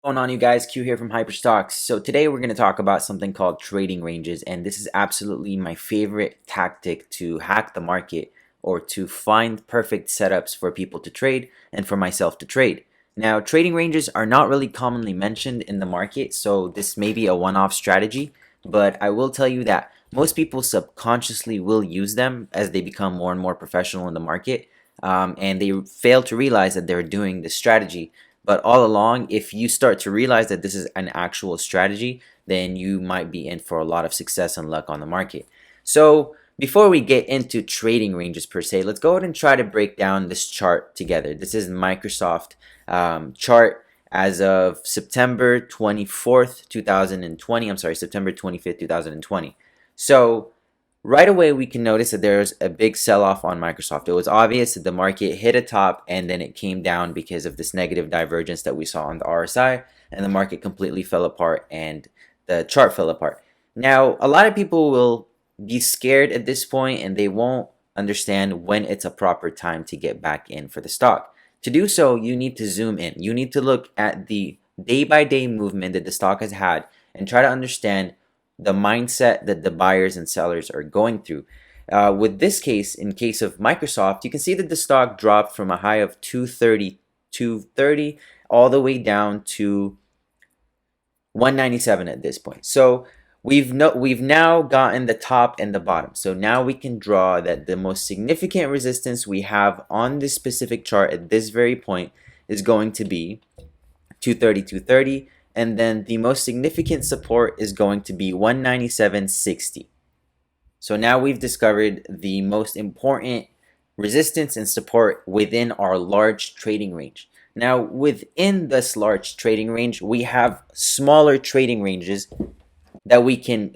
What's going on, you guys? Q here from Hyperstocks. So today we're going to talk about something called trading ranges, and this is absolutely my favorite tactic to hack the market or to find perfect setups for people to trade and for myself to trade. Now, trading ranges are not really commonly mentioned in the market, so this may be a one-off strategy, but I will tell you that most people subconsciously will use them as they become more and more professional in the market, and they fail to realize that they're doing this strategy. But all along, if you start to realize that this is an actual strategy, then you might be in for a lot of success and luck on the market. So before we get into trading ranges per se, let's go ahead and try to break down this chart together. This is Microsoft chart as of September 24th, 2020. I'm sorry, September 25th, 2020. So right away, we can notice that there's a big sell-off on Microsoft. It was obvious that the market hit a top and then it came down because of this negative divergence that we saw on the RSI, and the market completely fell apart and the chart fell apart. Now, a lot of people will be scared at this point and they won't understand when it's a proper time to get back in for the stock. To do so, you need to zoom in. You need to look at the day-by-day movement that the stock has had and try to understand the mindset that the buyers and sellers are going through. With this case, in case of Microsoft, you can see that the stock dropped from a high of 230 all the way down to 197 at this point. So we've now gotten the top and the bottom. So now we can draw that the most significant resistance we have on this specific chart at this very point is going to be 230, and then the most significant support is going to be 197.60. So now we've discovered the most important resistance and support within our large trading range. Now, within this large trading range, we have smaller trading ranges that we can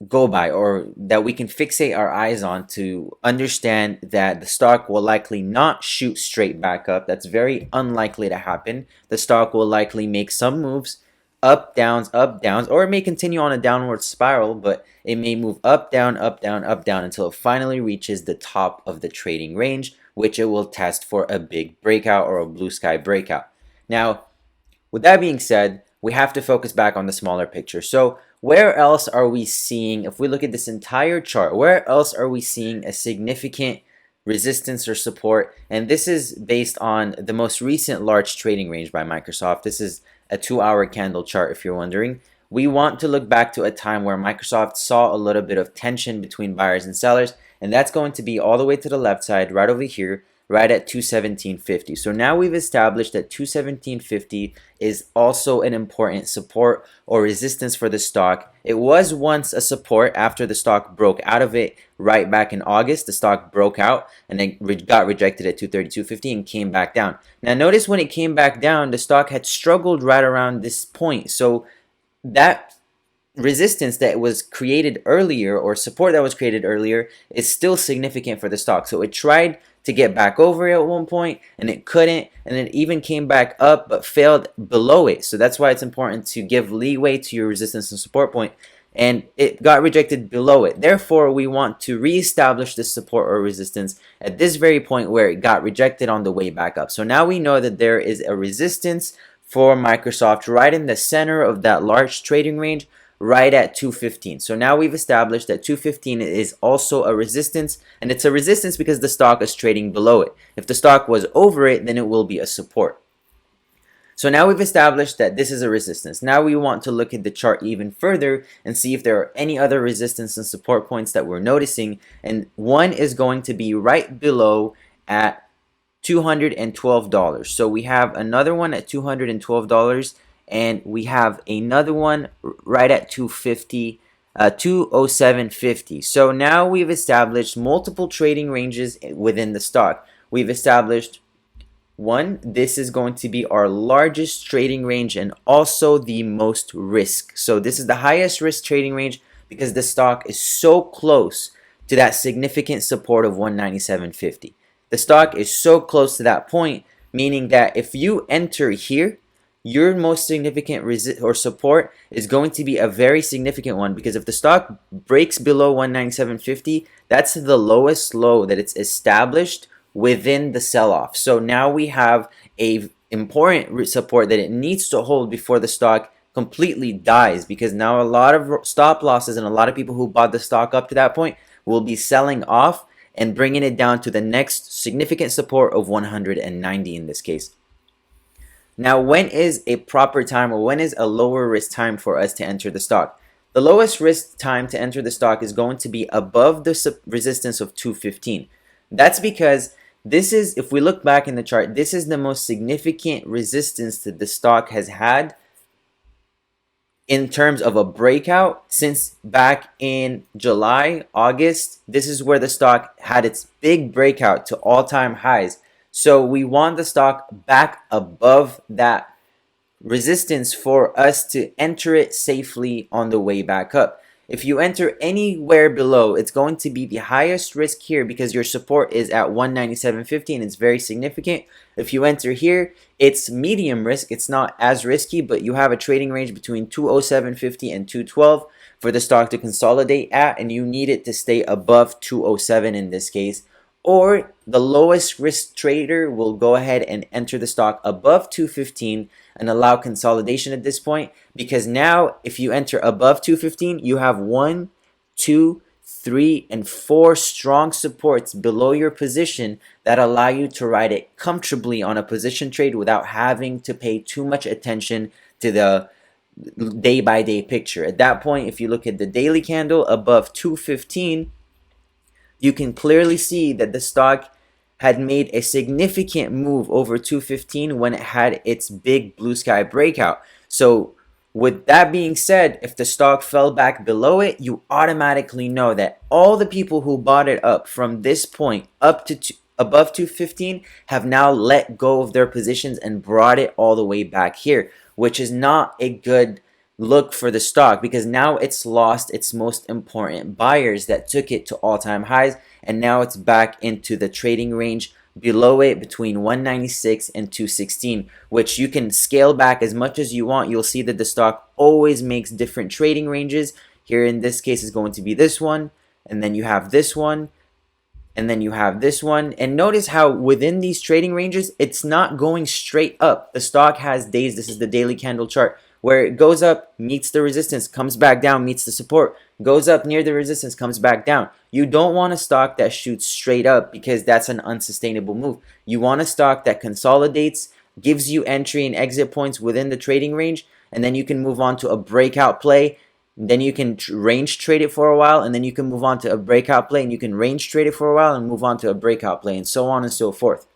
go by, or that we can fixate our eyes on, to understand that the stock will likely not shoot straight back up. That's very unlikely to happen. The stock will likely make some moves, up downs, or it may continue on a downward spiral, but it may move up down, up down, up down until it finally reaches the top of the trading range, which it will test for a big breakout or a blue sky breakout. Now, with that being said, we have to focus back on the smaller picture. So where else are we seeing, if we look at this entire chart, where else are we seeing a significant resistance or support? And this is based on the most recent large trading range by Microsoft. This is a 2-hour candle chart, if you're wondering. We want to look back to a time where Microsoft saw a little bit of tension between buyers and sellers, and that's going to be all the way to the left side, right over here, right at 217.50. So now we've established that 217.50 is also an important support or resistance for the stock. It was once a support after the stock broke out of it right back in August. The stock broke out and then got rejected at 232.50 and came back down. Now notice when it came back down, the stock had struggled right around this point. So that resistance that was created earlier, or support that was created earlier, is still significant for the stock. So it tried to get back over it at one point and it couldn't, and it even came back up but failed below it. So that's why it's important to give leeway to your resistance and support point, and it got rejected below it. Therefore, we want to reestablish this support or resistance at this very point where it got rejected on the way back up. So now we know that there is a resistance for Microsoft right in the center of that large trading range, right at 215. So now we've established that 215 is also a resistance, and it's a resistance because the stock is trading below it. If the stock was over it, then it will be a support. So now we've established that this is a resistance. Now we want to look at the chart even further and see if there are any other resistance and support points that we're noticing, and one is going to be right below at $212. So we have another one at $212, and we have another one right at 250, 207.50. So now we've established multiple trading ranges within the stock. We've established one, this is going to be our largest trading range and also the most risk. So this is the highest risk trading range because the stock is so close to that significant support of 197.50. The stock is so close to that point, meaning that if you enter here, your most significant resist or support is going to be a very significant one, because if the stock breaks below 197.50, that's the lowest low that it's established within the sell-off. So now we have a important support that it needs to hold before the stock completely dies, because now a lot of stop losses and a lot of people who bought the stock up to that point will be selling off and bringing it down to the next significant support of 190 in this case. Now, when is a proper time, or when is a lower risk time for us to enter the stock? The lowest risk time to enter the stock is going to be above the resistance of 215. That's because this is, if we look back in the chart, this is the most significant resistance that the stock has had in terms of a breakout since back in July, August. This is where the stock had its big breakout to all-time highs. So we want the stock back above that resistance for us to enter it safely on the way back up. If you enter anywhere below, it's going to be the highest risk here because your support is at 197.50 and it's very significant. If you enter here, it's medium risk. It's not as risky, but you have a trading range between 207.50 and 212 for the stock to consolidate at, and you need it to stay above 207 in this case. Or the lowest risk trader will go ahead and enter the stock above 215 and allow consolidation at this point, because now if you enter above 215, you have 1, 2, 3, and 4 strong supports below your position that allow you to ride it comfortably on a position trade without having to pay too much attention to the day-by-day picture. At that point, if you look at the daily candle above 215, you can clearly see that the stock had made a significant move over 215 when it had its big blue sky breakout. So with that being said, if the stock fell back below it, you automatically know that all the people who bought it up from this point up to above 215 have now let go of their positions and brought it all the way back here, which is not a good look for the stock, because now it's lost its most important buyers that took it to all-time highs, and now it's back into the trading range below it between 196 and 216, which you can scale back as much as you want. You'll see that the stock always makes different trading ranges. Here in this case is going to be this one, and then you have this one, and then you have this one. And notice how within these trading ranges, it's not going straight up. The stock has days, this is the daily candle chart, where it goes up, meets the resistance, comes back down, meets the support, goes up near the resistance, comes back down. You don't want a stock that shoots straight up because that's an unsustainable move. You want a stock that consolidates, gives you entry and exit points within the trading range, and then you can move on to a breakout play. Then you can range trade it for a while, and then you can move on to a breakout play, and you can range trade it for a while and move on to a breakout play, and so on and so forth.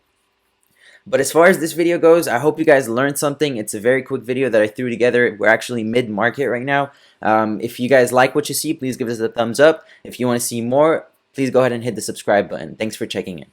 But as far as this video goes, I hope you guys learned something. It's a very quick video that I threw together. We're actually mid-market right now. If you guys like what you see, please give us a thumbs up. If you want to see more, please go ahead and hit the subscribe button. Thanks for checking in.